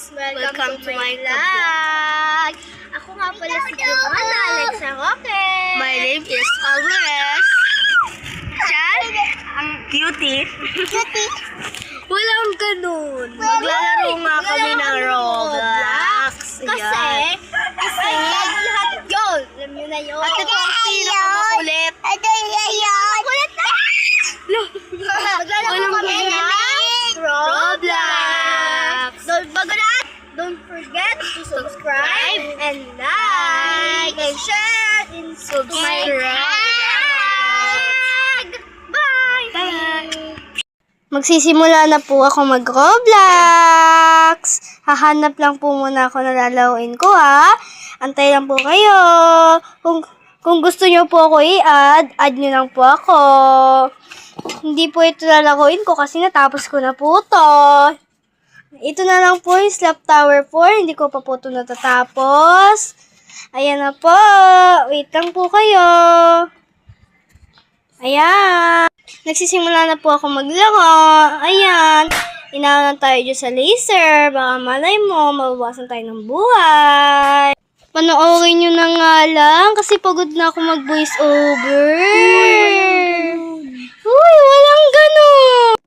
Welcome to my vlog! Ako nga pala si Giovanna Alexa Roque. My name is Alvarez. Chan, ang cutie. Walang ganun. Maglalaro nga kami ng Roblox. Kasi lahat yun. Alam nyo na yun. At ito ang pinakamakulit. Kulit na! Maglalaro kami ng Roblox. Don't forget to subscribe and like and share and subscribe. Bye! Magsisimula na po ako mag-Roblox. Hahanap lang po muna ako na lalaruin ko, ha. Antay lang po kayo. Kung gusto nyo po ako i-add, add nyo lang po ako. Hindi po ito lalaruin ko kasi natapos ko na po ito. Ito na lang po yung Slap Tower 4. Hindi ko pa po ito natatapos. Ayan na po. Wait lang po kayo. Ayan. Nagsisimula na po ako maglaro. Ayan. Inauna tayo dyan sa laser. Baka malay mo, mababawasan tayo ng buhay. Panoorin nyo na nga lang kasi pagod na ako mag-voice over. Uy, walang ganun.